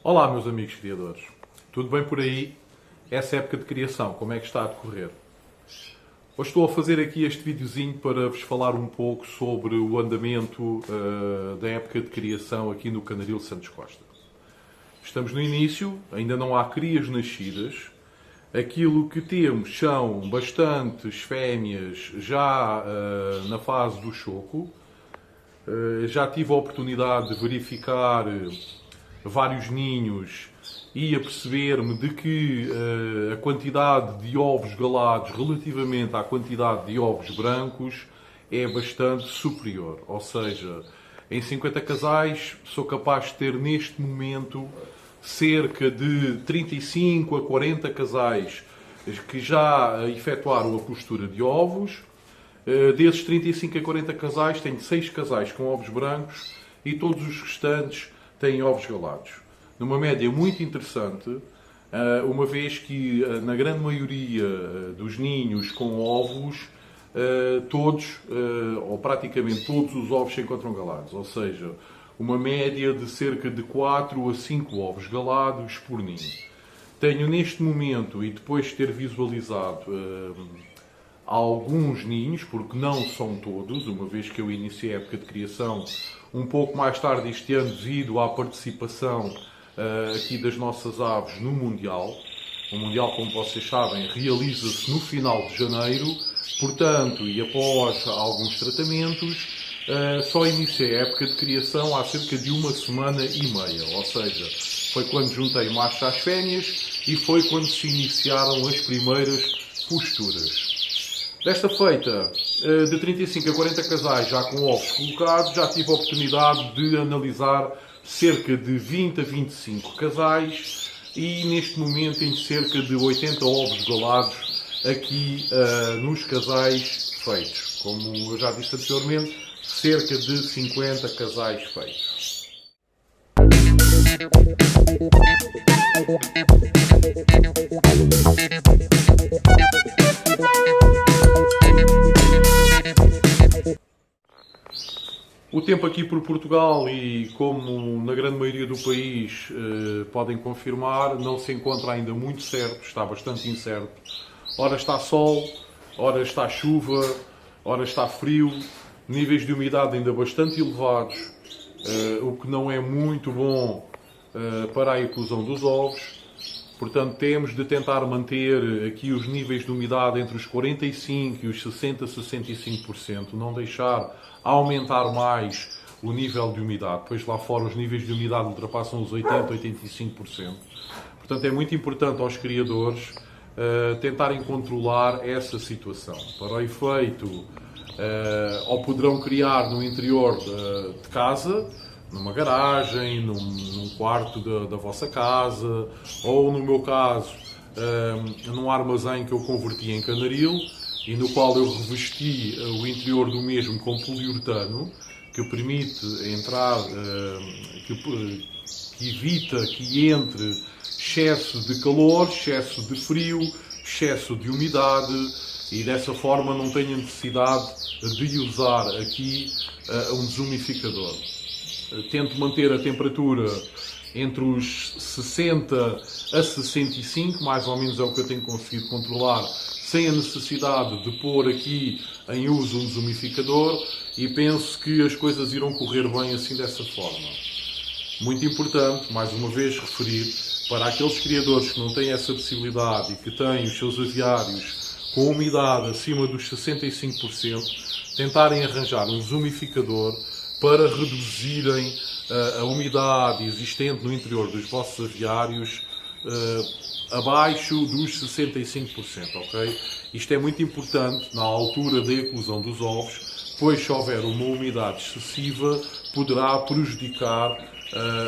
Olá meus amigos criadores, tudo bem por aí? Essa época de criação, como é que está a decorrer? Hoje estou a fazer aqui este videozinho para vos falar um pouco sobre o andamento da época de criação aqui no Canaril Santos Costa. Estamos no início, ainda não há crias nascidas. Aquilo que temos são bastantes fêmeas já na fase do choco. Já tive a oportunidade de verificar vários ninhos e a perceber-me de que a quantidade de ovos galados relativamente à quantidade de ovos brancos é bastante superior. Ou seja, em 50 casais sou capaz de ter neste momento cerca de 35 a 40 casais que já efetuaram a postura de ovos. Desses 35 a 40 casais, tenho 6 casais com ovos brancos e todos os restantes têm ovos galados. Numa média muito interessante, uma vez que na grande maioria dos ninhos com ovos, todos, ou praticamente todos os ovos se encontram galados. Ou seja, uma média de cerca de 4 a 5 ovos galados por ninho. Tenho neste momento, e depois de ter visualizado alguns ninhos, porque não são todos, uma vez que eu iniciei a época de criação um pouco mais tarde este ano devido à participação aqui das nossas aves no Mundial. O Mundial, como vocês sabem, realiza-se no final de janeiro, portanto, e após alguns tratamentos, só iniciei a época de criação há cerca de 1 semana e meia, ou seja, foi quando juntei machos às fêmeas e foi quando se iniciaram as primeiras posturas. Desta feita, de 35 a 40 casais já com ovos colocados, já tive a oportunidade de analisar cerca de 20 a 25 casais e neste momento tenho cerca de 80 ovos galados aqui nos casais feitos. Como eu já disse anteriormente, cerca de 50 casais feitos. O tempo aqui por Portugal e como na grande maioria do país podem confirmar, não se encontra ainda muito certo, está bastante incerto. Ora está sol, ora está chuva, ora está frio, níveis de umidade ainda bastante elevados, o que não é muito bom para a eclosão dos ovos. Portanto, temos de tentar manter aqui os níveis de umidade entre os 45% e os 60% a 65%, não deixar aumentar mais o nível de umidade, pois lá fora os níveis de umidade ultrapassam os 80% a 85%. Portanto, é muito importante aos criadores tentarem controlar essa situação. Para o efeito, ou poderão criar no interior de casa, numa garagem, num quarto da vossa casa, ou no meu caso, num armazém que eu converti em canaril e no qual eu revesti o interior do mesmo com poliuretano, que permite entrar, que evita que entre excesso de calor, excesso de frio, excesso de umidade e dessa forma não tenho necessidade de usar aqui um desumificador. Tento manter a temperatura entre os 60 a 65, mais ou menos é o que eu tenho conseguido controlar, sem a necessidade de pôr aqui em uso um desumificador e penso que as coisas irão correr bem assim dessa forma. Muito importante, mais uma vez referir, para aqueles criadores que não têm essa possibilidade e que têm os seus aviários com umidade acima dos 65%, tentarem arranjar um desumificador para reduzirem a umidade existente no interior dos vossos aviários abaixo dos 65%, ok? Isto é muito importante na altura da eclosão dos ovos pois se houver uma umidade excessiva, poderá prejudicar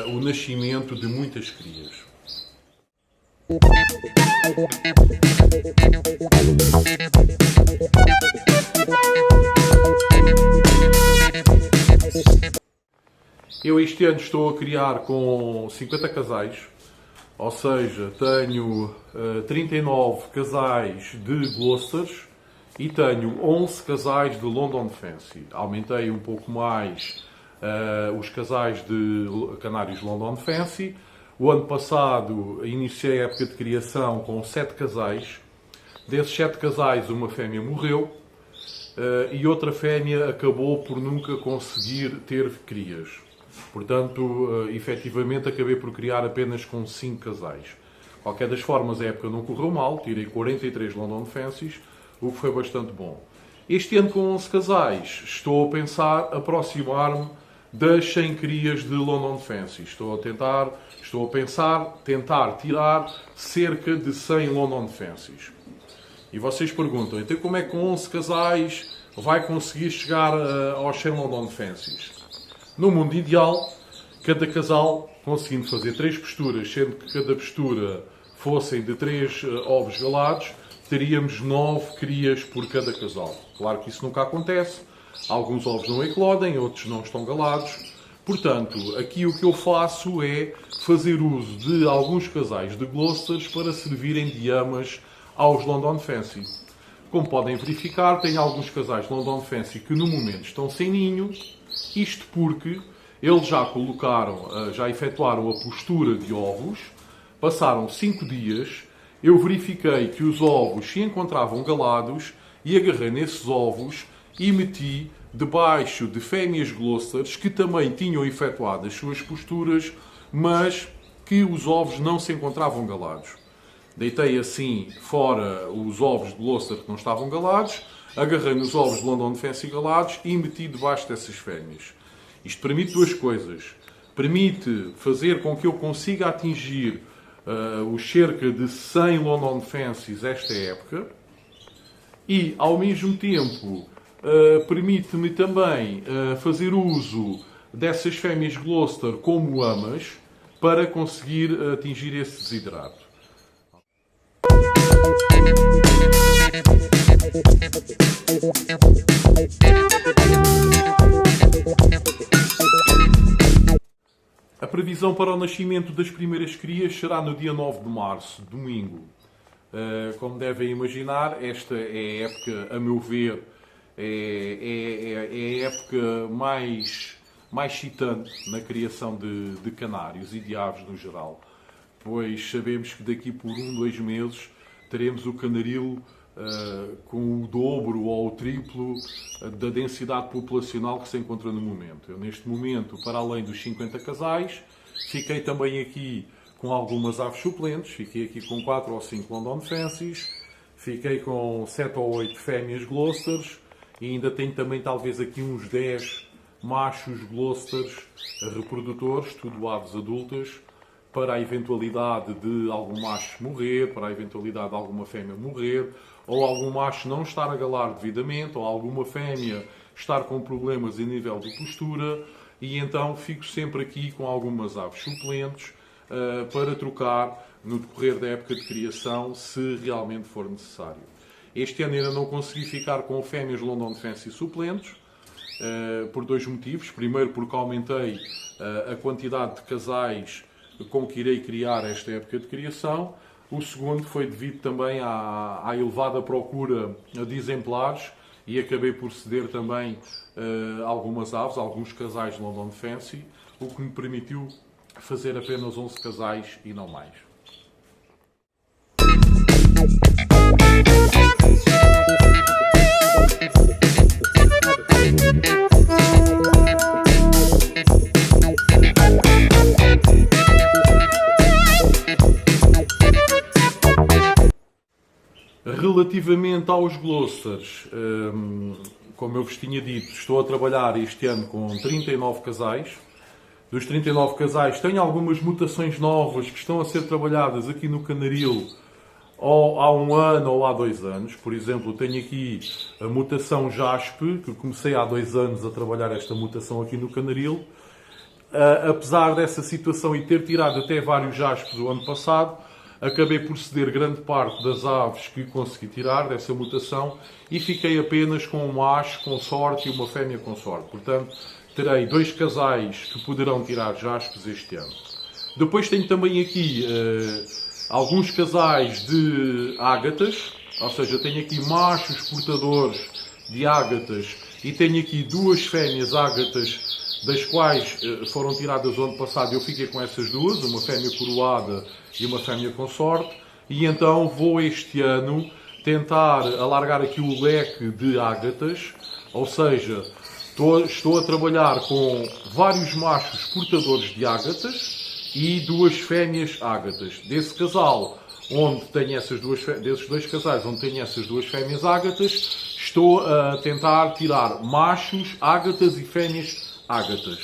o nascimento de muitas crias. Eu este ano estou a criar com 50 casais, ou seja, tenho 39 casais de Gloucesters e tenho 11 casais de London Fancy. Aumentei um pouco mais os casais de canários London Fancy. O ano passado iniciei a época de criação com 7 casais. Desses 7 casais, uma fêmea morreu e outra fêmea acabou por nunca conseguir ter crias. Portanto, efetivamente, acabei por criar apenas com 5 casais. Qualquer das formas, a época não correu mal. Tirei 43 London Fancies, o que foi bastante bom. Este ano, com 11 casais, estou a pensar aproximar-me das 100 crias de London Fancies. Estou a pensar tentar tirar cerca de 100 London Fancies. E vocês perguntam, então como é que com 11 casais vai conseguir chegar aos 100 London Fancies? No mundo ideal, cada casal, conseguindo fazer 3 posturas, sendo que cada postura fossem de 3 ovos galados, teríamos 9 crias por cada casal. Claro que isso nunca acontece. Alguns ovos não eclodem, outros não estão galados. Portanto, aqui o que eu faço é fazer uso de alguns casais de Gloucesters para servirem de amas aos London Fancy. Como podem verificar, tem alguns casais de London Fancy que no momento estão sem ninho. Isto porque eles já efetuaram a postura de ovos, passaram 5 dias, eu verifiquei que os ovos se encontravam galados e agarrei nesses ovos e meti debaixo de fêmeas Gloucesters que também tinham efetuado as suas posturas, mas que os ovos não se encontravam galados. Deitei assim fora os ovos de Gloucester que não estavam galados, agarrei nos ovos de London Fancy galados e meti debaixo dessas fêmeas. Isto permite duas coisas. Permite fazer com que eu consiga atingir os cerca de 100 London Fancies esta época e, ao mesmo tempo, permite-me também fazer uso dessas fêmeas Gloucester como amas para conseguir atingir esse desidrato. A previsão para o nascimento das primeiras crias será no dia 9 de março, domingo. Como devem imaginar, esta é a época, a meu ver, é a época mais excitante na criação de canários e de aves no geral. Pois sabemos que daqui por 2 meses teremos o canaril com o dobro ou o triplo da densidade populacional que se encontra no momento. Eu, neste momento, para além dos 50 casais, fiquei também aqui com algumas aves suplentes, fiquei aqui com 4 ou 5 London Fancies, fiquei com 7 ou 8 fêmeas Gloucesters e ainda tenho também talvez aqui uns 10 machos Gloucesters reprodutores, tudo aves adultas, para a eventualidade de algum macho morrer, para a eventualidade de alguma fêmea morrer, ou algum macho não estar a galar devidamente, ou alguma fêmea estar com problemas em nível de postura, e então fico sempre aqui com algumas aves suplentes para trocar no decorrer da época de criação, se realmente for necessário. Este ano ainda não consegui ficar com fêmeas London Fancy suplentes, por 2 motivos. Primeiro, porque aumentei a quantidade de casais com que irei criar esta época de criação. O segundo foi devido também à elevada procura de exemplares e acabei por ceder também algumas aves, alguns casais de London Fancy, o que me permitiu fazer apenas 11 casais e não mais. Relativamente aos Gloucesters, como eu vos tinha dito, estou a trabalhar este ano com 39 casais. Dos 39 casais, tenho algumas mutações novas que estão a ser trabalhadas aqui no canaril ou há um ano ou há 2 anos. Por exemplo, tenho aqui a mutação JASP, que comecei há 2 anos a trabalhar esta mutação aqui no Canaril. Apesar dessa situação e ter tirado até vários jaspes o ano passado, acabei por ceder grande parte das aves que consegui tirar dessa mutação e fiquei apenas com um macho consorte e uma fêmea consorte. Portanto, terei 2 casais que poderão tirar jaspes este ano. Depois tenho também aqui alguns casais de ágatas, ou seja, tenho aqui machos portadores de ágatas e tenho aqui 2 fêmeas ágatas, das quais foram tiradas o ano passado. Eu fiquei com essas 2, uma fêmea coroada e uma fêmea consorte, e então vou este ano tentar alargar aqui o leque de ágatas, ou seja, estou a trabalhar com vários machos portadores de ágatas e 2 fêmeas ágatas. Desse casal, onde tenho desses 2 casais onde tenho essas 2 fêmeas ágatas, estou a tentar tirar machos, ágatas e fêmeas ágatas.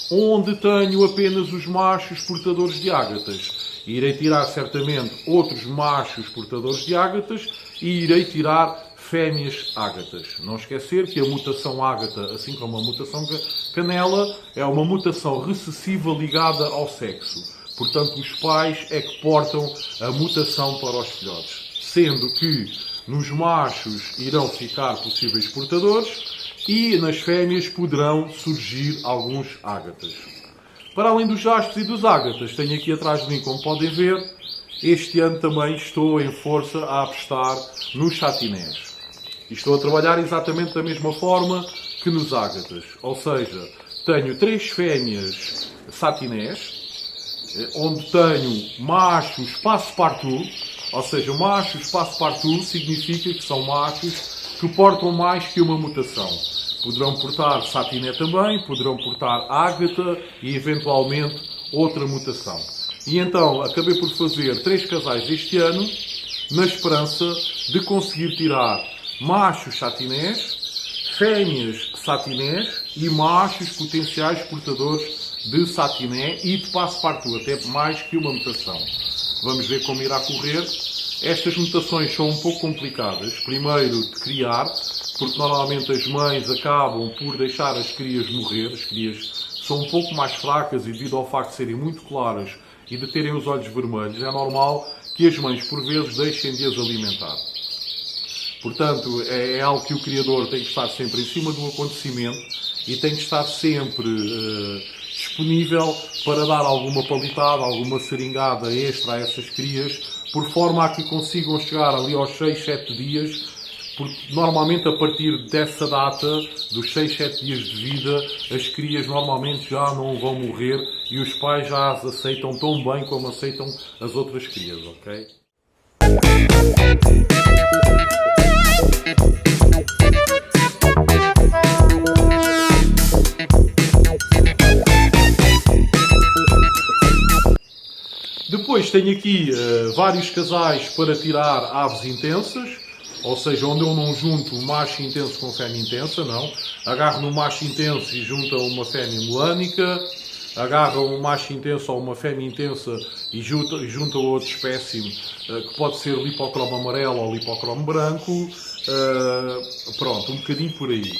Onde tenho apenas os machos portadores de ágatas, irei tirar certamente outros machos portadores de ágatas e irei tirar fêmeas ágatas. Não esquecer que a mutação ágata, assim como a mutação canela, é uma mutação recessiva ligada ao sexo. Portanto, os pais é que portam a mutação para os filhotes. Sendo que nos machos irão ficar possíveis portadores e nas fêmeas poderão surgir alguns ágatas. Para além dos jaspes e dos ágatas, tenho aqui atrás de mim, como podem ver, este ano também estou em força a apostar nos satinés. E estou a trabalhar exatamente da mesma forma que nos ágatas. Ou seja, tenho 3 fêmeas satinés, onde tenho machos passe-partout, ou seja, machos passe-partout significa que são machos que portam mais que uma mutação. Poderão portar satiné também, poderão portar ágata e eventualmente outra mutação. E então acabei por fazer 3 casais este ano, na esperança de conseguir tirar machos satinés, fêmeas satinés e machos potenciais portadores de satiné e de passe-partout, até mais que uma mutação. Vamos ver como irá correr. Estas mutações são um pouco complicadas. Primeiro, de criar, porque normalmente as mães acabam por deixar as crias morrer. As crias são um pouco mais fracas e devido ao facto de serem muito claras e de terem os olhos vermelhos, é normal que as mães, por vezes, deixem de as alimentar. Portanto, é algo que o criador tem que estar sempre em cima do acontecimento e tem que estar sempre disponível para dar alguma palitada, alguma seringada extra a essas crias, por forma a que consigam chegar ali aos 6, 7 dias, porque normalmente a partir dessa data, dos 6, 7 dias de vida, as crias normalmente já não vão morrer e os pais já as aceitam tão bem como aceitam as outras crias, ok? Depois tenho aqui vários casais para tirar aves intensas, ou seja, onde eu não junto macho intenso com fêmea intensa, não. Agarro no macho intenso e junto a uma fêmea melânica, agarro um macho intenso ou uma fêmea intensa e junto a outra espécie, que pode ser lipocromo amarelo ou lipocromo branco. Pronto, um bocadinho por aí.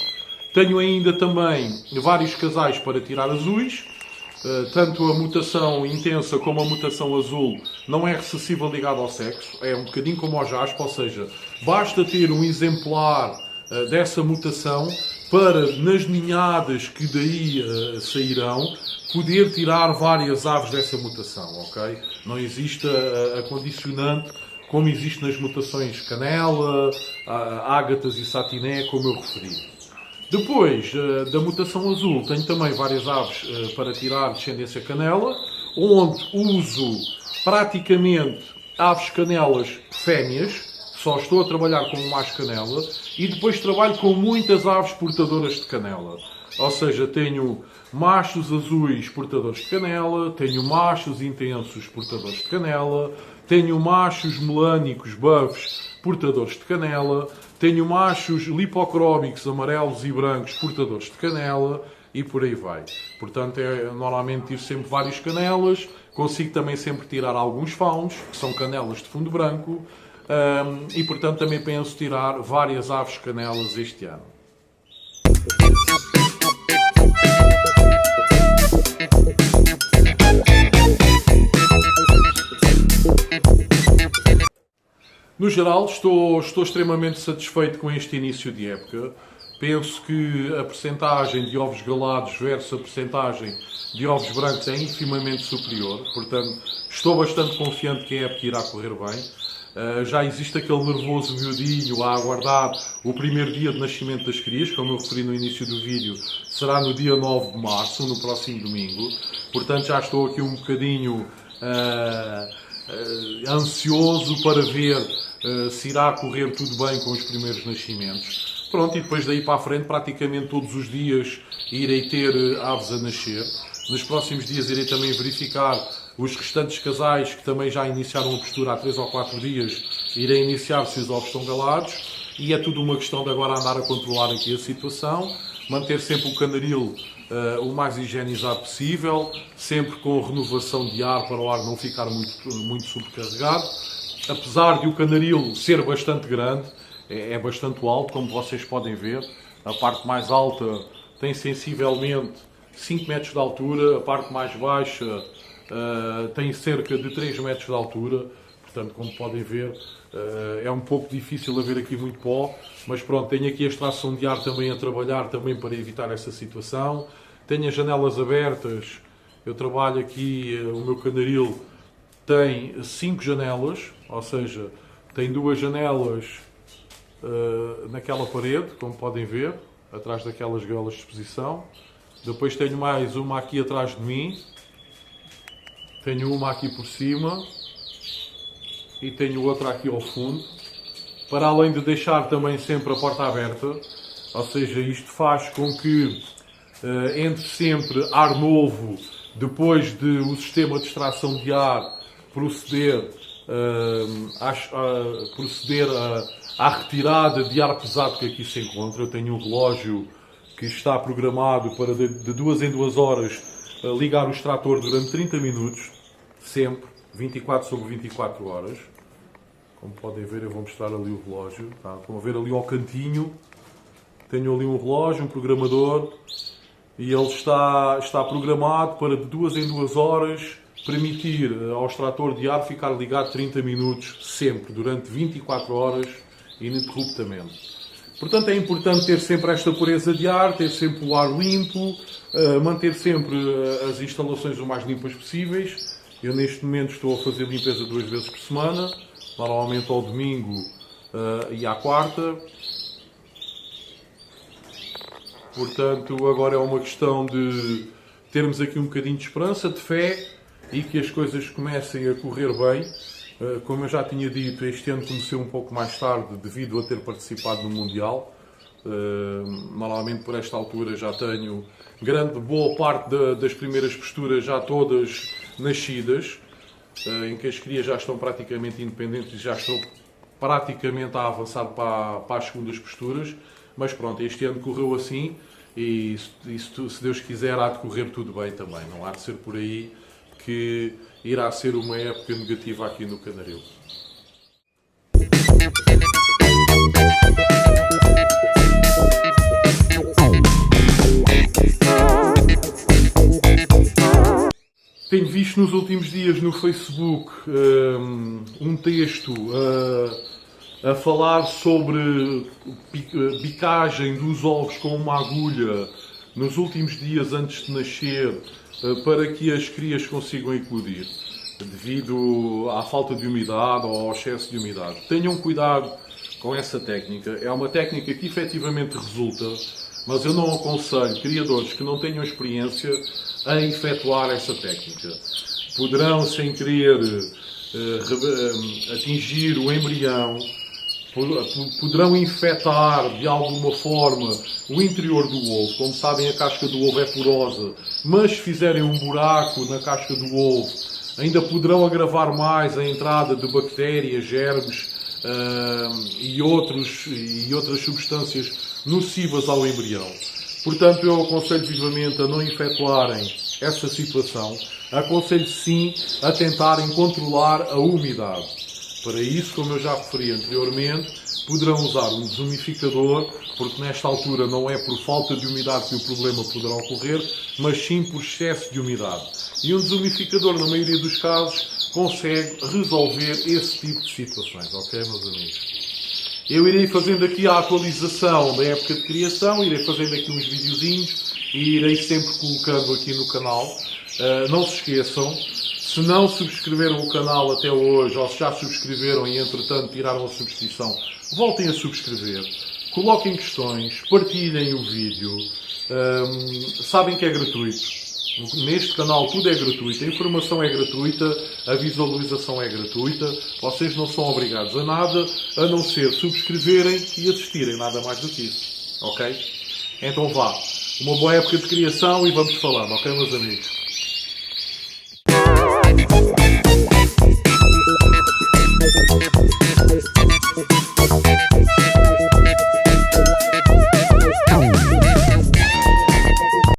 Tenho ainda também vários casais para tirar azuis. Tanto a mutação intensa como a mutação azul não é recessiva ligada ao sexo, é um bocadinho como ao jaspe, ou seja, basta ter um exemplar dessa mutação para, nas ninhadas que daí sairão, poder tirar várias aves dessa mutação, ok? Não existe a condicionante como existe nas mutações canela, ágatas e satiné, como eu referi. Depois da mutação azul, tenho também várias aves para tirar descendência canela, onde uso praticamente aves canelas fêmeas, só estou a trabalhar com um macho canela, e depois trabalho com muitas aves portadoras de canela. Ou seja, tenho machos azuis portadores de canela, tenho machos intensos portadores de canela, tenho machos melânicos buffs portadores de canela, tenho machos lipocrómicos amarelos e brancos portadores de canela e por aí vai. Portanto, normalmente tiro sempre várias canelas, consigo também sempre tirar alguns fauns, que são canelas de fundo branco, e portanto também penso tirar várias aves canelas este ano. No geral, estou extremamente satisfeito com este início de época. Penso que a percentagem de ovos galados versus a percentagem de ovos brancos é infimamente superior. Portanto, estou bastante confiante que a época irá correr bem. Já existe aquele nervoso miudinho a aguardar o primeiro dia de nascimento das crias, como eu referi no início do vídeo, será no dia 9 de março, no próximo domingo. Portanto, já estou aqui um bocadinho ansioso para ver se irá correr tudo bem com os primeiros nascimentos. Pronto, e depois daí para a frente, praticamente todos os dias irei ter aves a nascer. Nos próximos dias irei também verificar os restantes casais que também já iniciaram a postura há 3 ou 4 dias. Irei iniciar se os ovos estão galados. E é tudo uma questão de agora andar a controlar aqui a situação. Manter sempre o canaril o mais higienizado possível. Sempre com renovação de ar para o ar não ficar muito sobrecarregado. Apesar de o canaril ser bastante grande, é bastante alto, como vocês podem ver. A parte mais alta tem sensivelmente 5 metros de altura, a parte mais baixa tem cerca de 3 metros de altura. Portanto, como podem ver, é um pouco difícil haver aqui muito pó, mas pronto, tenho aqui a extração de ar também a trabalhar também para evitar essa situação. Tenho as janelas abertas, eu trabalho aqui, o meu canaril tem 5 janelas, ou seja, tem 2 janelas naquela parede, como podem ver, atrás daquelas gaiolas de exposição. Depois tenho mais uma aqui atrás de mim, tenho uma aqui por cima e tenho outra aqui ao fundo, para além de deixar também sempre a porta aberta, ou seja, isto faz com que entre sempre ar novo, depois de o sistema de extração de ar proceder à retirada de ar pesado que aqui se encontra. Eu tenho um relógio que está programado para de 2 em 2 horas ligar o extrator durante 30 minutos, sempre, 24 sobre 24 horas. Como podem ver, eu vou mostrar ali o relógio. Tá? Estão a ver ali ao cantinho, tenho ali um relógio, um programador, e ele está programado para de 2 em 2 horas permitir ao extrator de ar ficar ligado 30 minutos, sempre, durante 24 horas, ininterruptamente. Portanto, é importante ter sempre esta pureza de ar, ter sempre o ar limpo, manter sempre as instalações o mais limpas possíveis. Eu, neste momento, estou a fazer limpeza 2 vezes por semana, normalmente ao domingo e à quarta. Portanto, agora é uma questão de termos aqui um bocadinho de esperança, de fé, e que as coisas comecem a correr bem. Como eu já tinha dito, este ano comecei um pouco mais tarde devido a ter participado no Mundial. Normalmente por esta altura já tenho boa parte das primeiras posturas já todas nascidas, em que as crias já estão praticamente independentes e já estou praticamente a avançar para as segundas posturas. Mas pronto, este ano correu assim e se Deus quiser há de correr tudo bem também. Não há de ser por aí que irá ser uma época negativa aqui no canaril. Tenho visto nos últimos dias no Facebook um texto a falar sobre bicagem dos ovos com uma agulha nos últimos dias antes de nascer, para que as crias consigam eclodir, devido à falta de umidade ou ao excesso de umidade. Tenham cuidado com essa técnica. É uma técnica que efetivamente resulta, mas eu não aconselho criadores que não tenham experiência a efetuar essa técnica. Poderão, sem querer, atingir o embrião, poderão infectar de alguma forma o interior do ovo. Como sabem, a casca do ovo é porosa, mas se fizerem um buraco na casca do ovo, ainda poderão agravar mais a entrada de bactérias, germes e outras substâncias nocivas ao embrião. Portanto, eu aconselho vivamente a não efetuarem essa situação. Aconselho sim a tentarem controlar a umidade. Para isso, como eu já referi anteriormente, poderão usar um desumificador, porque nesta altura não é por falta de umidade que o problema poderá ocorrer, mas sim por excesso de umidade. E um desumificador, na maioria dos casos, consegue resolver esse tipo de situações, ok, meus amigos? Eu irei fazendo aqui a atualização da época de criação, irei fazendo aqui uns videozinhos e irei sempre colocando aqui no canal. Não se esqueçam, se não subscreveram o canal até hoje, ou se já subscreveram e entretanto tiraram a subscrição, voltem a subscrever, coloquem questões, partilhem o vídeo, sabem que é gratuito. Neste canal tudo é gratuito, a informação é gratuita, a visualização é gratuita, vocês não são obrigados a nada, a não ser subscreverem e assistirem, nada mais do que isso, ok? Então vá, uma boa época de criação e vamos falando, ok, meus amigos?